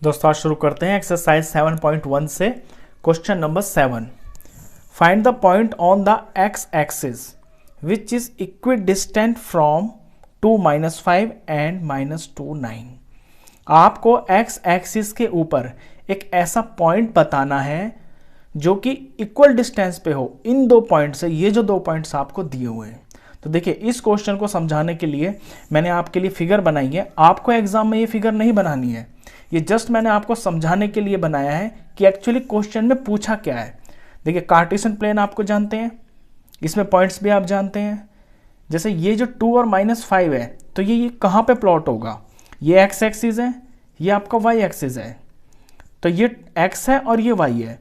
दोस्तों आज शुरू करते हैं एक्सरसाइज 7.1 से question number 7। Find the point on the x axis which is equidistant from 2 - 5 and -2 9। आपको एक्स एक्सिस के ऊपर एक ऐसा पॉइंट बताना है जो कि इक्वल डिस्टेंस पे हो इन दो पॉइंट से। ये जो दो पॉइंट्स आपको दिए हुए हैं, तो देखिए इस क्वेश्चन को समझाने के लिए मैंने आपके लिए फिगर बनाई है। आपको एग्जाम में ये फिगर नहीं बनानी है, ये जस्ट मैंने आपको समझाने के लिए बनाया है कि एक्चुअली क्वेश्चन में पूछा क्या है। देखिए कार्टेशियन प्लेन आपको जानते हैं, इसमें पॉइंट्स भी आप जानते हैं। जैसे ये जो 2 और -5 है, तो ये कहाँ पे प्लॉट होगा? ये एक्स एक्सिस है, ये आपका वाई एक्सिस है। तो ये एक्स है और ये वाई है।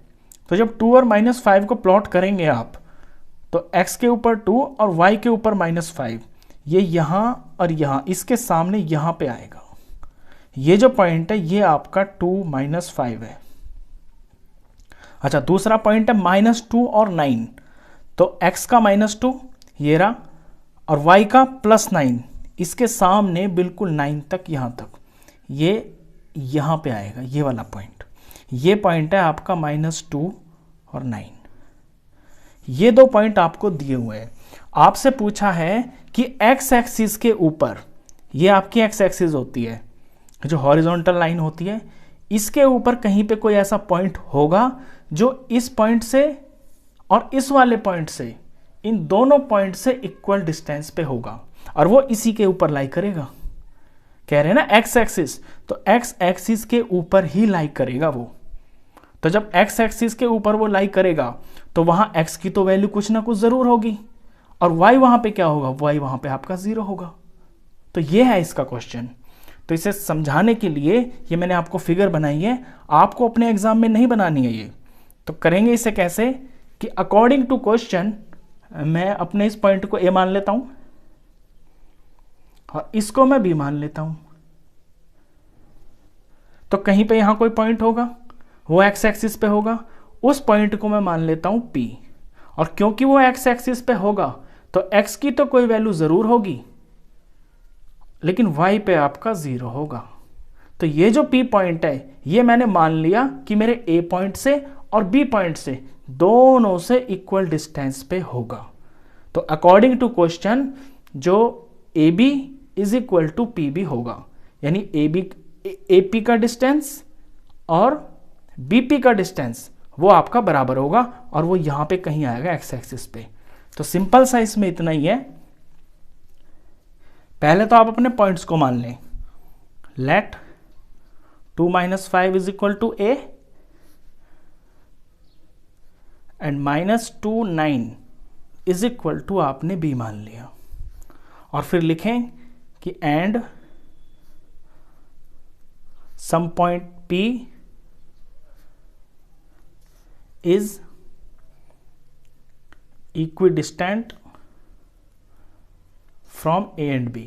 तो जब 2 और -5 को प्लॉट करेंगे आप, तो x के ऊपर 2 और y के ऊपर -5, ये यहाँ और यहाँ, इसके सामने यहाँ पे आएगा। ये जो पॉइंट है ये आपका 2 - 5 है। अच्छा, दूसरा पॉइंट है -2 और 9। तो x का -2 ये रहा और y का +9, इसके सामने बिल्कुल 9 तक, यहाँ तक, ये यहाँ पे आएगा ये वाला पॉइंट। ये पॉइंट है आपका -2 और 9। ये दो पॉइंट आपको दिए हुए हैं। आपसे पूछा है कि एक्स एक्सिस के ऊपर, ये आपकी एक्स एक्सिस होती है, जो हॉरिजॉन्टल लाइन होती है, इसके ऊपर कहीं पे कोई ऐसा पॉइंट होगा जो इस पॉइंट से और इस वाले पॉइंट से, इन दोनों पॉइंट से इक्वल डिस्टेंस पे होगा, और वो इसी के ऊपर लाई करेगा। कह रहे हैं ना एक्स एक्सिस, तो एक्स एक्सिस के ऊपर ही लाई करेगा वो। तो जब एक्स एक्सिस के ऊपर वो लाई करेगा तो वहां एक्स की तो वैल्यू कुछ ना कुछ जरूर होगी, और वाई वहां पे क्या होगा? वाई वहां पे आपका 0 होगा। तो ये है इसका क्वेश्चन। तो इसे समझाने के लिए ये मैंने आपको फिगर बनाई है, आपको अपने एग्जाम में नहीं बनानी है ये। तो करेंगे इसे कैसे कि अकॉर्डिंग टू क्वेश्चन मैं अपने इस पॉइंट को ए मान लेता हूं और इसको मैं बी मान लेता हूं। तो कहीं पे यहां कोई पॉइंट होगा, वो एक्स एक्सिस पे होगा, उस पॉइंट को मैं मान लेता हूं P। और क्योंकि वो एक्स एक्सिस पे होगा तो x की तो कोई वैल्यू जरूर होगी, लेकिन y पे आपका 0 होगा। तो ये जो P पॉइंट है ये मैंने मान लिया कि मेरे A पॉइंट से और B पॉइंट से दोनों से इक्वल डिस्टेंस पे होगा। तो अकॉर्डिंग टू क्वेश्चन जो AB is equal to PB होगा, यानी AP का डिस्टेंस और BP का डिस्टेंस वो आपका बराबर होगा, और वो यहां पे कहीं आएगा एक्स एक्सिस पे। तो सिंपल सा इसमें इतना ही है। पहले तो आप अपने पॉइंट्स को मान लें। Let 2 - 5 is equal to A and -2 9 is equal to आपने B मान लिया, और फिर लिखें कि and some point P is equidistant from A and B।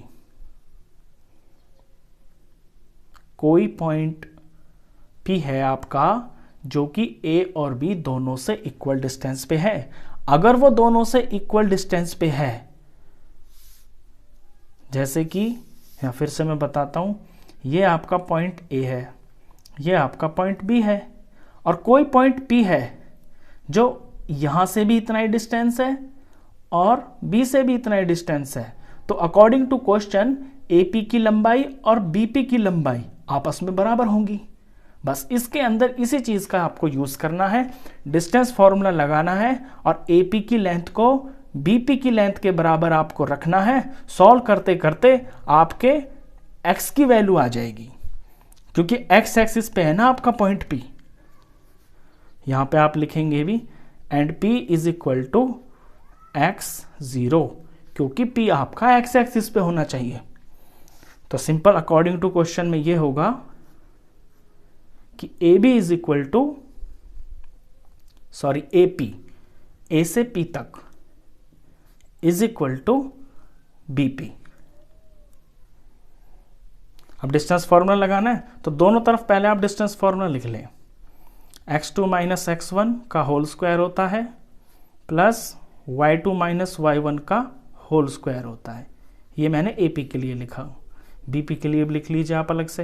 कोई पॉइंट P है आपका जो कि A और B दोनों से इक्वल डिस्टेंस पे है। अगर वो दोनों से इक्वल डिस्टेंस पे है, जैसे कि या फिर से मैं बताता हूं, ये आपका पॉइंट A है, ये आपका पॉइंट B है, और कोई पॉइंट P है जो यहां से भी इतना ही डिस्टेंस है और B से भी इतना ही डिस्टेंस है। तो अकॉर्डिंग टू क्वेश्चन AP की लंबाई और BP की लंबाई आपस में बराबर होंगी। बस इसके अंदर इसी चीज का आपको यूज करना है, डिस्टेंस फॉर्मूला लगाना है, और AP की लेंथ को BP की लेंथ के बराबर आपको रखना है। सॉल्व करते करते आपके x की वैल्यू आ जाएगी, क्योंकि x एक्सिस पे है ना आपका पॉइंट P। यहां पे आप लिखेंगे भी and P is equal to x0, क्योंकि P आपका x एक्सिस पे होना चाहिए। तो सिंपल अकॉर्डिंग टू क्वेश्चन में ये होगा कि AB is equal to AP, A से P तक इज इक्वल टू BP। अब डिस्टेंस फॉर्मूला लगाना है, तो दोनों तरफ पहले आप डिस्टेंस फॉर्मूला लिख लें। x2 - x1 का होल स्क्वायर होता है प्लस y2 - y1 का होल स्क्वायर होता है। ये मैंने AP के लिए लिखा, BP के लिए भी लिख लीजिए आप अलग से।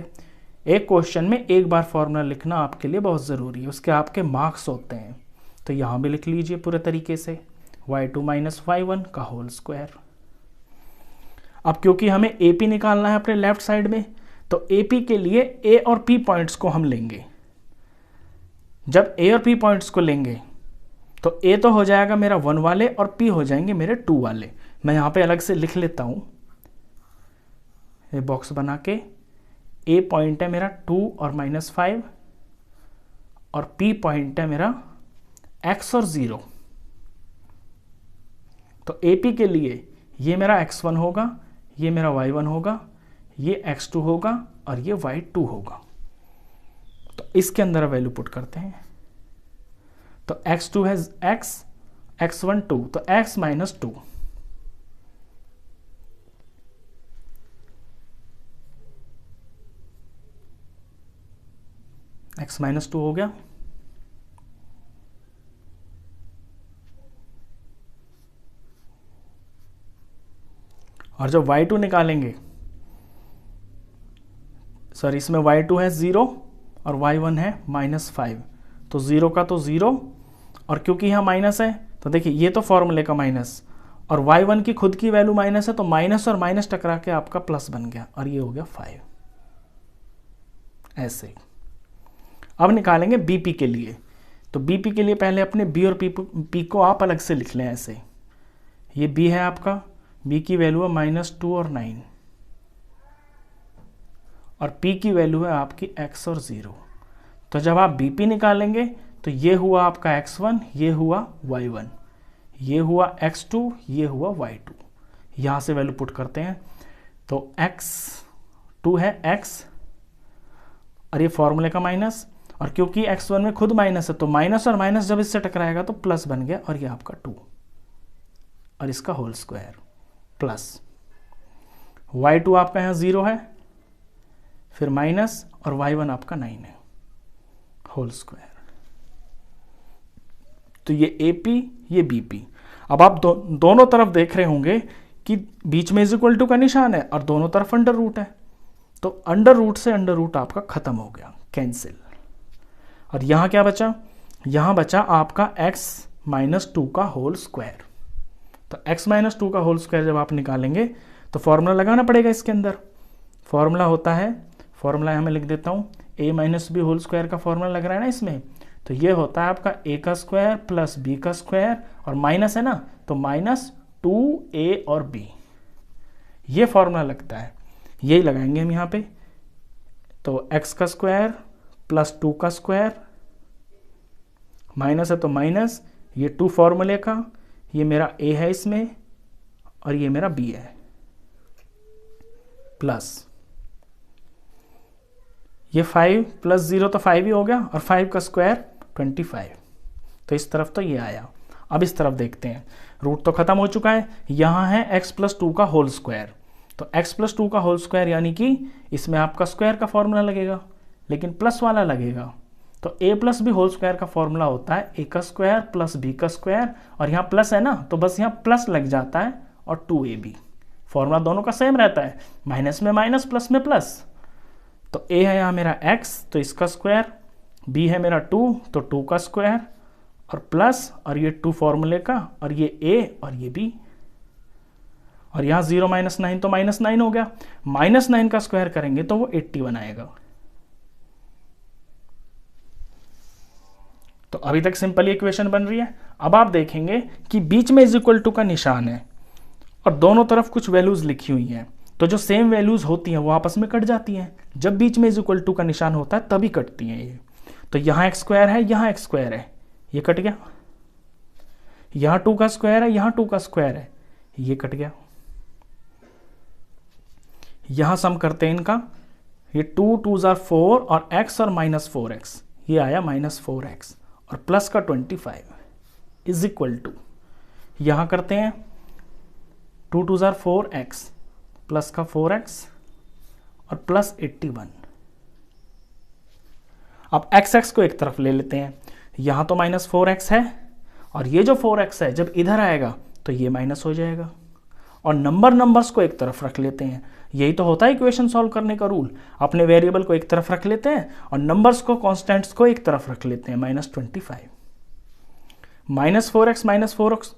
एक क्वेश्चन में एक बार फॉर्मूला लिखना आपके लिए बहुत ज़रूरी है, उसके आपके मार्क्स होते हैं। तो यहाँ भी लिख लीजिए पूरे तरीके से y2 माइनस y1 का होल स्क्वायर। अब क्योंकि हमें AP निकालना है अपने लेफ्ट साइड में, तो AP के लिए A और P पॉइंट्स को हम लेंगे। जब A और P पॉइंट्स को लेंगे तो A तो हो जाएगा मेरा 1 वाले और P हो जाएंगे मेरे 2 वाले। मैं यहाँ पे अलग से लिख लेता हूँ, ये बॉक्स बना के। A पॉइंट है मेरा 2 और -5 और P पॉइंट है मेरा x और 0। तो AP के लिए ये मेरा x1 होगा, ये मेरा y1 होगा, ये x2 होगा और ये y2 होगा। तो इसके अंदर वैल्यू पुट करते हैं। तो x2 है x, x1 2, तो x माइनस 2। x माइनस 2 हो गया। और जब y2 निकालेंगे, सॉरी इसमें y2 है 0 और y1 है -5, तो 0 का तो 0, और क्योंकि यहाँ माइनस है तो देखिए ये तो फॉर्मूले का माइनस, और y1 की खुद की वैल्यू माइनस है, तो माइनस और माइनस टकरा के आपका प्लस बन गया और ये हो गया 5। ऐसे अब निकालेंगे BP के लिए। तो BP के लिए पहले अपने B और P को आप अलग से लिख लें ऐसे। ये B है आपका, B की वैल्यू है -2 और 9, और P की वैल्यू है आपकी x और 0। तो जब आप BP निकालेंगे तो ये हुआ आपका x1, ये हुआ y1, ये हुआ x2, ये हुआ y2। यहाँ से वैल्यू पुट करते हैं। तो x2 है x और ये फॉर्मूले का माइनस, और क्योंकि x1 में खुद माइनस है तो माइनस और माइनस जब इससे टकराएगा तो प्लस बन गया, और ये आपका 2 और इसका होल स्क्वायर प्लस y2 आपका यहाँ 0 है, फिर माइनस, और y1 आपका 9 है, होल स्क्वायर। तो ये AP, ये BP। अब आप दोनों तरफ देख रहे होंगे कि बीच में इज इक्वल टू का निशान है और दोनों तरफ अंडर रूट है, तो अंडर रूट से अंडर रूट आपका खत्म हो गया, कैंसिल। और यहाँ क्या बचा? यहाँ बचा आपका x माइनस 2 का होल स्क्वायर। तो x माइनस 2 का होल स्क्वायर जब आप निकालेंगे तो फॉर्मूला लगाना पड़ेगा इसके अंदर। फॉर्मूला होता है, फॉर्मूला यहाँ मैं लिख देता हूँ, a minus B whole square का फॉर्मूला लग रहा है ना इसमें, तो ये होता है आपका a का स्क्वायर प्लस b का स्क्वायर, और माइनस है ना तो माइनस 2a और b, ये फॉर्मूला लगता है, यही लगाएंगे हम यहाँ पे। तो x का स्क्वायर प्लस 2 का स्क्वायर, माइनस है तो माइनस, ये 2 फॉर्मूले का, ये मेरा a है इसमें और ये मेरा b है, प्लस ये 5 प्लस 0 तो 5 ही हो गया, और 5 का स्क्वायर 25। तो इस तरफ तो ये आया। अब इस तरफ देखते हैं, रूट तो खत्म हो चुका है, यहाँ है x प्लस 2 का होल स्क्वायर। तो x प्लस 2 का होल स्क्वायर यानी कि इसमें आपका स्क्वायर का फॉर्मूला लगेगा, लेकिन प्लस वाला लगेगा। तो a plus B whole square का फॉर्मूला होता है a का स्क्वायर प्लस b का स्क्वायर, और यहाँ प्लस है ना तो बस यहाँ प्लस लग जाता है, और 2ab। फॉर्मूला दोनों का सेम रहता है, माइनस में माइनस, प्लस में प्लस। तो a है यहाँ मेरा x, तो इसका स्क्वायर, b है मेरा 2, तो 2 का स्क्वायर, और प्लस, और ये 2 फॉर्मूले का, और ये a और ये b, और यहाँ 0 माइनस 9 तो माइनस 9 हो गया, माइनस 9 का स्क्वायर करेंगे तो वो 81 आएगा। तो अभी तक सिंपल इक्वेशन बन रही है। अब आप देखेंगे कि बीच में इज इक्वल टू का निशान है और दोनों तरफ कुछ वैल्यूज लिखी हुई हैं, तो जो सेम वैल्यूज होती हैं वो आपस में कट जाती हैं। जब बीच में इज इक्वल टू का निशान होता है तभी कटती हैं ये। तो यहाँ x स्क्वायर है, यहाँ x स्क्वायर है, ये कट गया। यहाँ 2 का स्क्वायर है, यहाँ 2 का स्क्वायर है, ये कट गया। यहाँ सम करते हैं इनका, ये 2 2s are 4 और x और माइनस 4x, ये आया माइनस 4x और प्लस का 25 इज इक्वल टू, यहाँ करते हैं 2 2s are 4x प्लस का 4x और प्लस 81। अब x को एक तरफ ले लेते हैं, यहाँ तो माइनस 4x है, और ये जो 4x है जब इधर आएगा तो ये माइनस हो जाएगा, और नंबर्स को एक तरफ रख लेते हैं। यही तो होता है इक्वेशन सॉल्व करने का रूल। अपने वेरिएबल को एक तरफ रख लेते हैं और नंबर्स को, कॉन्स्टेंट्स को एक तरफ रख लेते हैं। -25 -4x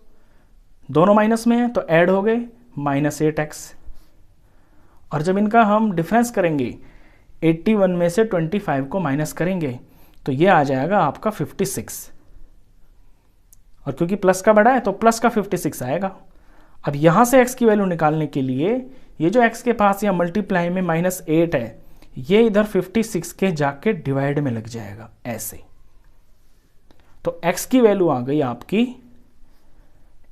दोनों माइनस में है तो ऐड हो गए -8x। और जब इनका हम डिफरेंस करेंगे 81 में से 25 को माइनस करेंगे तो ये आ जाएगा आपका 56, और क्योंकि प्लस का बड़ा है तो प्लस का 56 आएगा। अब यहाँ से x की वैल्यू निकालने के लिए ये जो x के पास या मल्टीप्लाई में -8 है, ये इधर 56 के जाके डिवाइड में लग जाएगा ऐसे। तो x की वैल्यू आ गई आपकी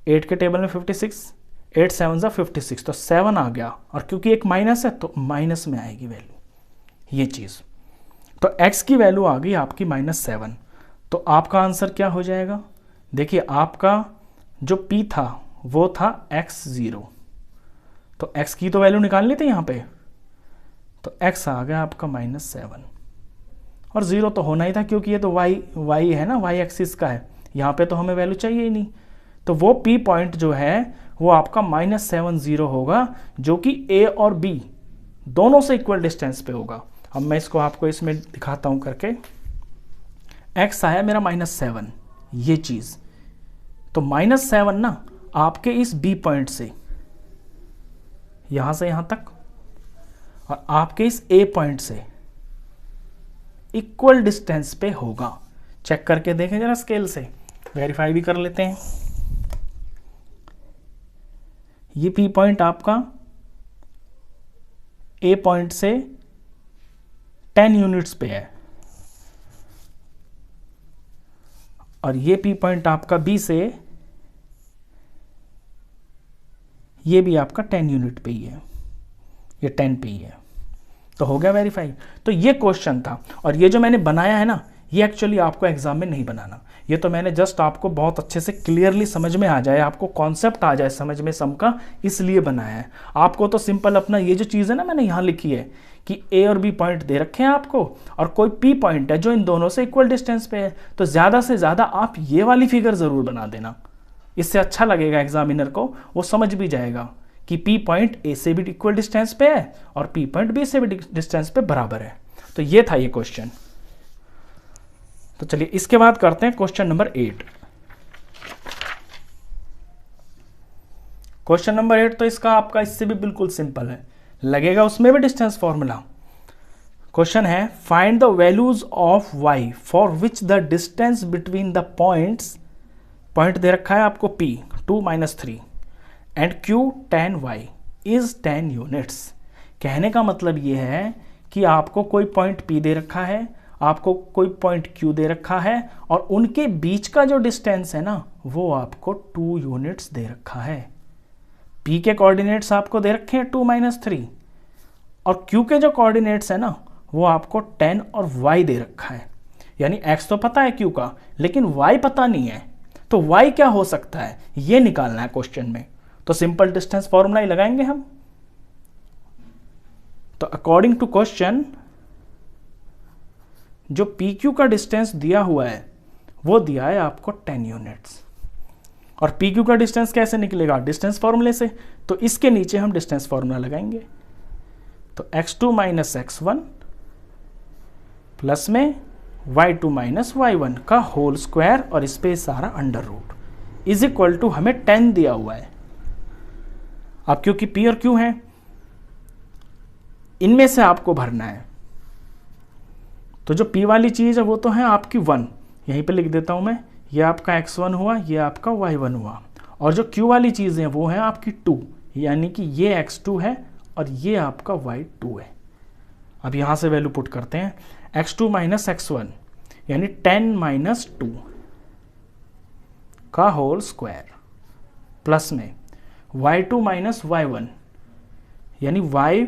8 के टेबल में 56, 8 7 जा 56, तो 7 आ गया, और क्योंकि एक माइनस है तो माइनस में आएगी वैल्यू, ये चीज़। तो x की वैल्यू आ गई आपकी -7। तो आपका आंसर क्या हो जाएगा? देखिए आपका जो p था वो था x0, तो x की तो वैल्यू निकालनी थी यहाँ पे, तो x आ गया आपका -7, और 0 तो होना ही था क्योंकि ये तो y है ना, y एक्सिस का है, यहाँ पे तो हमें वैल्यू चाहिए ही नहीं। तो वो p पॉइंट जो है वो आपका -70 होगा, जो कि a और b दोनों से इक्वल डिस्टेंस पे होगा। अब मैं इसको आपको इसमें दिखाता हूँ करके। x आया मेरा -7, ये चीज़, तो -7 ना आपके इस b पॉइंट से यहाँ से यहाँ तक और आपके इस a पॉइंट से इक्वल डिस्टेंस पे होगा। चेक करके देखें जरा, स्केल से वेरीफाई भी कर लेते हैं। ये p पॉइंट आपका a पॉइंट से 10 यूनिट्स पे है, और ये p पॉइंट आपका b से, ये भी आपका 10 यूनिट पे ही है, ये 10 पे ही है, तो हो गया वेरीफाई। तो ये क्वेश्चन था, और ये जो मैंने बनाया है ना, ये एक्चुअली आपको एग्जाम में नहीं बनाना, ये तो मैंने जस्ट आपको बहुत अच्छे से क्लियरली समझ में आ जाए, आपको कॉन्सेप्ट आ जाए समझ में सम का, इसलिए बनाया है। आपको तो सिंपल अपना ये जो चीज़ है ना मैंने यहाँ लिखी है कि a और b पॉइंट दे रखे हैं आपको, और कोई p पॉइंट है जो इन दोनों से इक्वल डिस्टेंस पे है, तो ज़्यादा से ज़्यादा आप ये वाली फिगर ज़रूर बना देना, इससे अच्छा लगेगा एग्जामिनर को, वो समझ भी जाएगा कि p पॉइंट a से भी इक्वल डिस्टेंस पे है और p पॉइंट b से भी डिस्टेंस पे बराबर है। तो ये था ये क्वेश्चन। तो चलिए इसके बाद करते हैं क्वेश्चन नंबर 8। क्वेश्चन नंबर 8 तो इसका आपका इससे भी बिल्कुल सिंपल है, लगेगा उसमें भी डिस्टेंस फॉर्मूला। क्वेश्चन है find the values of y for which the distance between the points, point दे रखा है आपको p 2 - 3 and q tan y is 10 units. कहने का मतलब ये है कि आपको कोई पॉइंट p दे रखा है, आपको कोई पॉइंट q दे रखा है, और उनके बीच का जो डिस्टेंस है ना वो आपको 2 यूनिट्स दे रखा है। p के कोऑर्डिनेट्स आपको दे रखे हैं 2 - 3, और q के जो कोऑर्डिनेट्स है ना वो आपको 10 और y दे रखा है। यानी x तो पता है q का, लेकिन y पता नहीं है, तो y क्या हो सकता है ये निकालना है क्वेश्चन में। तो सिंपल डिस्टेंस फॉर्मूला ही लगाएंगे हम। तो अकॉर्डिंग टू क्वेश्चन जो PQ का डिस्टेंस दिया हुआ है वो दिया है आपको 10 यूनिट्स, और PQ का डिस्टेंस कैसे निकलेगा? डिस्टेंस फॉर्मूले से। तो इसके नीचे हम डिस्टेंस फॉर्मूला लगाएंगे। तो x2 - x1 प्लस में y2 - y1 का होल स्क्वायर, और इस पे सारा under root, is equal to हमें 10 दिया हुआ है। अब क्योंकि p और q है, इनमें से आपको भरना है। तो जो p वाली चीज़ है वो तो है आपकी 1, यहीं पे लिख देता हूं मैं, ये आपका x1 हुआ, ये आपका y1 हुआ, और जो q वाली चीज़ है वो है आपकी 2, यानी कि ये x2 है और ये आपका y2 है। अब यहाँ से वैल्यू पुट करते हैं, x2 - x1 यानी 10 - 2 का होल स्क्वायर, प्लस में y2 - y1 यानी y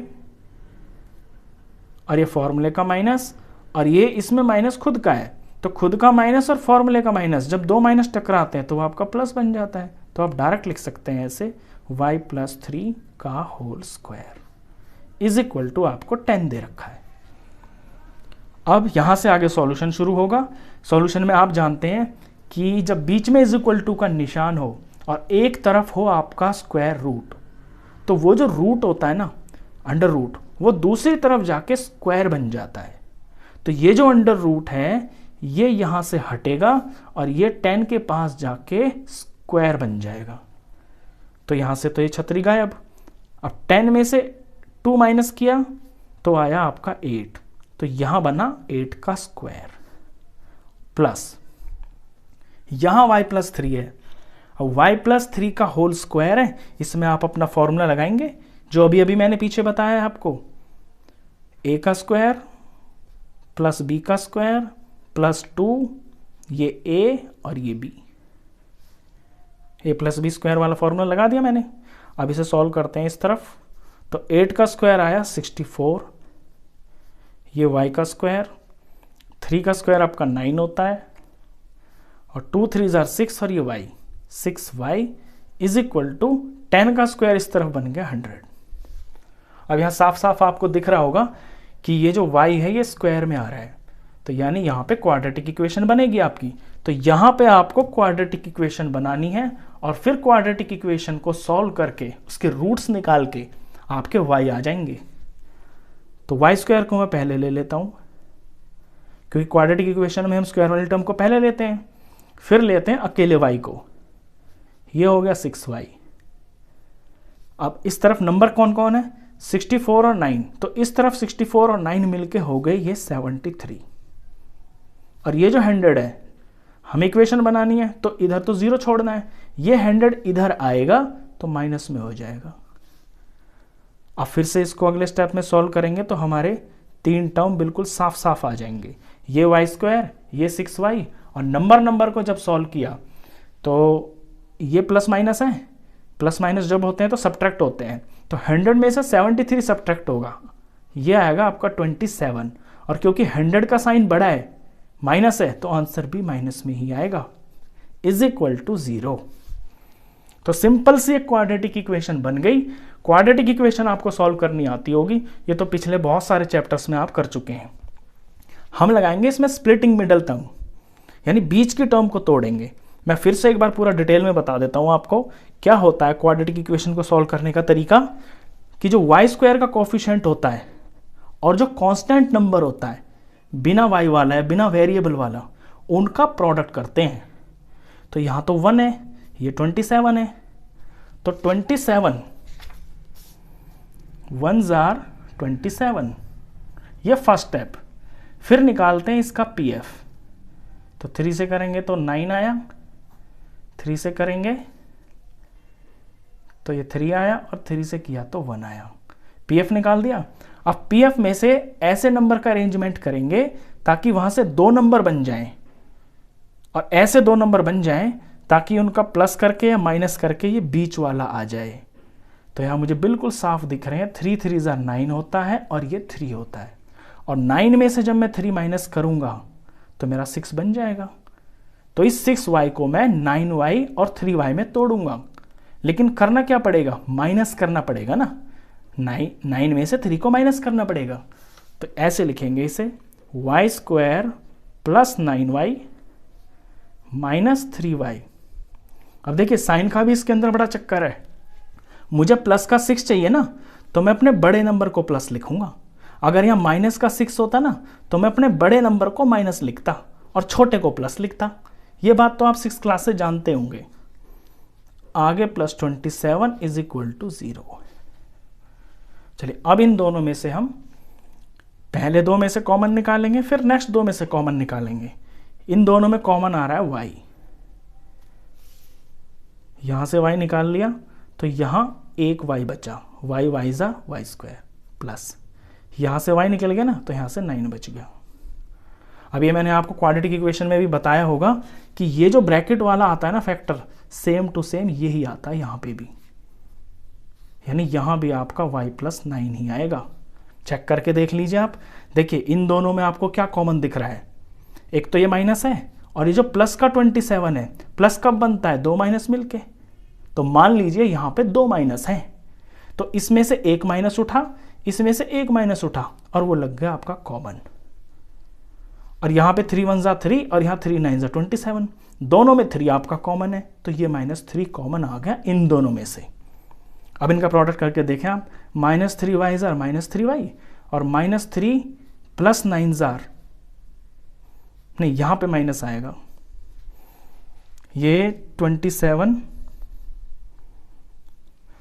और ये फॉर्मूले का माइनस, और ये इसमें माइनस खुद का है, तो खुद का माइनस और फॉर्मूले का माइनस, जब दो माइनस टकराते हैं तो आपका प्लस बन जाता है। तो आप डायरेक्ट लिख सकते हैं ऐसे y + 3 का whole square is equal to आपको 10 दे रखा है। अब यहाँ से आगे सॉल्यूशन शुरू होगा। सॉल्यूशन में आप जानते हैं कि जब बीच में इज इक्वल टू का निशान हो और एक तरफ हो आपका स्क्वायर रूट, तो वो जो रूट होता है ना, अंडर रूट, वो दूसरी तरफ जाके स्क्वायर बन जाता है। तो ये जो अंडर रूट है ये यहाँ से हटेगा और ये 10 के पास जाके स्क्वायर बन जाएगा। तो यहाँ से तो ये छतरी गायब। अब 10 में से 2 माइनस किया तो आया आपका 8, तो यहाँ बना 8 का स्क्वायर प्लस यहाँ y+3 है। अब y+3 का होल स्क्वायर है, इसमें आप अपना फॉर्मूला लगाएंगे जो अभी अभी मैंने पीछे बताया है आपको, a का स्क्वायर प्लस b का स्क्वायर प्लस 2, ये a और ये b, a+b स्क्वायर वाला फॉर्मूला लगा दिया मैंने। अब इसे सॉल्व करते हैं इस तरफ, तो 8 का स्क्वायर आया 64, ये y का स्क्वायर, 3 का स्क्वायर आपका 9 होता है और 2 3 जार 6 और ये y 6y is equal to 10 का स्क्वायर इस तरफ बन गया 100। अब यहाँ साफ साफ आपको दिख रहा होगा कि ये जो y है ये स्क्वायर में आ रहा है, तो यानी यहाँ पे क्वाड्रेटिक इक्वेशन बनेगी आपकी। तो यहाँ पे आपको क्वाड्रेटिक इक्वेशन बनानी है और फिर क्वाड्रेटिक इक्वेशन को सॉल्व करके उसके रूट्स निकाल के आपके y आ जाएंगे। तो y स्क्वायर को मैं पहले ले लेता हूँ, क्योंकि क्वाड्रेटिक इक्वेशन में हम स्क्वायर वाली टर्म को पहले लेते हैं, फिर लेते हैं अकेले y को, ये हो गया 6y। अब इस तरफ नंबर कौन कौन है, 64 और 9, तो इस तरफ 64 और 9 मिलके हो गए ये 73। और ये जो 100 है हमें इक्वेशन बनानी है तो इधर तो 0 छोड़ना है, ये 100 इधर आएगा तो माइनस में हो जाएगा। अब फिर से इसको अगले स्टेप में सॉल्व करेंगे तो हमारे 3 टर्म बिल्कुल साफ साफ आ जाएंगे, ये y स्क्वायर, ये 6y, और नंबर को जब सॉल्व किया तो ये प्लस माइनस है, प्लस माइनस जब होते हैं तो सब्ट्रैक्ट होते हैं, तो 100 में से 73 सब्ट्रैक्ट होगा, ये आएगा आपका 27। और क्योंकि 100 का साइन बड़ा है, माइनस है, तो आंसर भी माइनस में ही आएगा, इज इक्वल टू 0। तो सिंपल सी एक क्वाड्रेटिक इक्वेशन बन गई। क्वाड्रेटिक इक्वेशन आपको सॉल्व करनी आती होगी, ये तो पिछले बहुत सारे चैप्टर्स में आप कर चुके हैं। हम लगाएंगे इसमें स्प्लिटिंग मिडल टर्म, यानी बीच की टर्म को तोड़ेंगे। मैं फिर से एक बार पूरा डिटेल में बता देता हूं आपको क्या होता है क्वाड्रेटिक इक्वेशन को सॉल्व करने का तरीका, कि जो y स्क्वायर का कोफिशिएंट होता है और जो कांस्टेंट नंबर होता है बिना y वाला है, बिना वेरिएबल वाला, उनका प्रोडक्ट करते हैं। तो यहाँ तो 1 है, ये 27 है, तो 27 1 जार 27, ये फर्स्ट स्टेप। फिर निकालते हैं इसका pf, तो 3 से करेंगे तो 9 आया, 3 से करेंगे तो ये 3 आया, और 3 से किया तो 1 आया, pf निकाल दिया। अब pf में से ऐसे नंबर का अरेंजमेंट करेंगे ताकि वहां से 2 नंबर बन जाएं, और ऐसे 2 नंबर बन जाएं ताकि उनका प्लस करके या माइनस करके ये बीच वाला आ जाए। तो यहाँ मुझे बिल्कुल साफ दिख रहे हैं, 3 3 जार 9 होता है और ये 3 होता है, और 9 में से जब मैं 3 माइनस करूंगा तो मेरा 6 बन जाएगा। तो इस 6y को मैं 9y और 3y में तोड़ूंगा, लेकिन करना क्या पड़ेगा, माइनस करना पड़ेगा ना, 9 में से 3 को माइनस करना पड़ेगा। तो ऐसे लिखेंगे इसे, y square plus 9y minus 3y। अब देखिए साइन का भी इसके अंदर बड़ा चक्कर है, मुझे प्लस का 6 चाहिए ना, तो मैं अपने बड़े नंबर को प्लस लिखूंगा। अगर यहाँ माइनस का 6 होता ना तो मैं अपने बड़े नंबर को माइनस लिखता और छोटे को प्लस लिखता। ये बात तो आप 6th क्लास से जानते होंगे। आगे प्लस 27 इज इक्वल टू 0। चलिए अब इन दोनों में से हम पहले 2 में से कॉमन निकालेंगे, फिर नेक्स्ट 2 में से कॉमन निकालेंगे। इन दोनों में कॉमन आ रहा है y, यहां से y निकाल लिया तो यहां एक y बचा, y जा y स्क्वायर, प्लस यहां से y निकल गया ना तो यहां से 9 बच गया। अब ये मैंने आपको क्वाड्रेटिक इक्वेशन में भी बताया होगा कि ये जो ब्रैकेट वाला आता है ना फैक्टर, सेम टू सेम यही आता है यहाँ पे भी, यानी यहाँ भी आपका y प्लस 9 ही आएगा। चेक करके देख लीजिए आप, देखिए इन दोनों में आपको क्या कॉमन दिख रहा है, एक तो ये माइनस है और ये जो प्लस का 27 है, प्लस कब बनता है, 2 माइनस मिलके। तो मान लीजिए यहाँ पे 2 माइनस हैं, तो इसमें से एक माइनस उठा, इसमें से एक माइनस उठा, और वो लग गया आपका कॉमन। और यहाँ पे 3 1 जा 3 और यहाँ 3 9 जा 27, दोनों में 3 आपका कॉमन है, तो ये -3 कॉमन आ गया इन दोनों में से। अब इनका प्रोडक्ट करके देखें आप, -3y जार -3y और -3 + 9 जार, नहीं यहाँ पे माइनस आएगा, ये 27,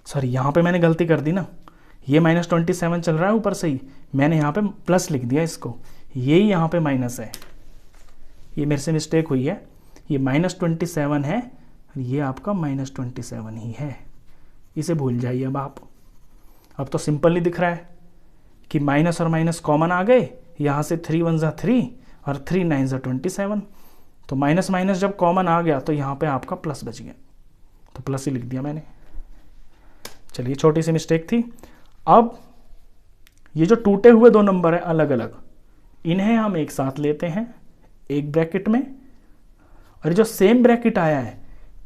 सॉरी यहाँ पे मैंने गलती कर दी ना, ये -27 चल रहा है ऊपर से ही, मैंने यहाँ पे प्लस लिख दिया इसको, ये ही यहाँ पे माइनस है, ये मेरे से मिस्टेक हुई है, ये -27 है, ये आपका -27 ही है, इसे भूल जाइए अब आप। अब तो सिंपल ही दिख रहा है कि माइनस और माइनस कॉमन आ गए, यहाँ से 3 × 1 = 3 और 3 × 9 = 27, तो माइनस माइनस जब कॉमन आ गया तो यहाँ पे आपका प्लस बच गया, तो प्लस ही लिख दिया मैंने। चलिए छोटी सी मिस्टेक थी। अब ये जो टूटे हुए दो नंबर हैं अलग अलग, इन्हें हम एक साथ लेते हैं एक ब्रैकेट में, और जो सेम ब्रैकेट आया है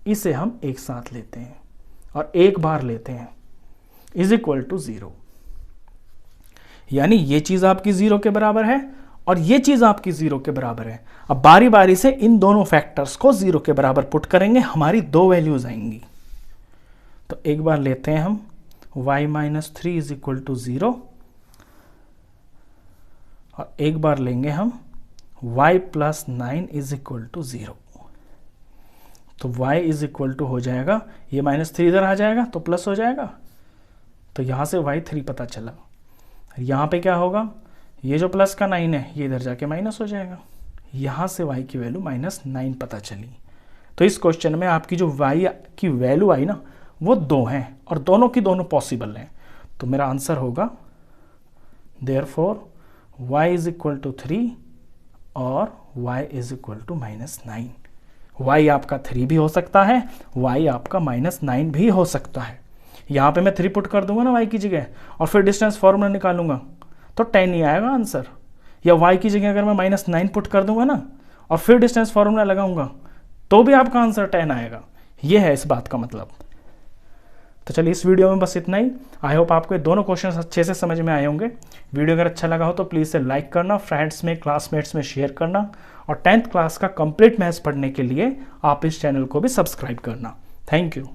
इसे हम एक साथ लेते हैं और एक बार लेते हैं, = 0। यानी ये चीज आपकी 0 के बराबर है और ये चीज आपकी 0 के बराबर है। अब बारी बारी से इन दोनों फैक्टर्स को 0 के बराबर पुट करेंगे, हमारी दो वैल्यूज आएंगी। तो एक बार लेते हैं हम y - 3 = 0 और एक बार लेंगे हम y + 9 = 0। तो y = हो जाएगा, ये -3 इधर आ जाएगा तो प्लस हो जाएगा, तो यहाँ से y 3 पता चला। यहाँ पे क्या होगा, ये जो प्लस का 9 है ये इधर जाके माइनस हो जाएगा, यहाँ से y की वैल्यू -9 पता चली। तो इस क्वेश्चन में आपकी जो y की वैल्यू आई ना वो 2 हैं और दोनों की दोनों पॉसिबल हैं, तो मेरा आंसर होगा देयरफॉर y = 3 और y = -9। y आपका 3 भी हो सकता है, y आपका -9 भी हो सकता है। यहाँ पे मैं 3 पुट कर दूंगा ना y की जगह और फिर डिस्टेंस फॉर्मूला निकालूंगा तो 10 ही आएगा आंसर, या y की जगह अगर मैं -9 पुट कर दूंगा ना और फिर डिस्टेंस फॉर्मूला लगाऊंगा तो भी आपका आंसर 10 आएगा। ये है इस बात का मतलब। तो चलिए इस वीडियो में बस इतना ही। आई होप आपको ये दोनों क्वेश्चन अच्छे से समझ में आए होंगे। वीडियो अगर अच्छा लगा हो तो प्लीज़ से लाइक करना, फ्रेंड्स में क्लासमेट्स में शेयर करना और 10th क्लास का कंप्लीट मैथ्स पढ़ने के लिए आप इस चैनल को भी सब्सक्राइब करना। Thank you.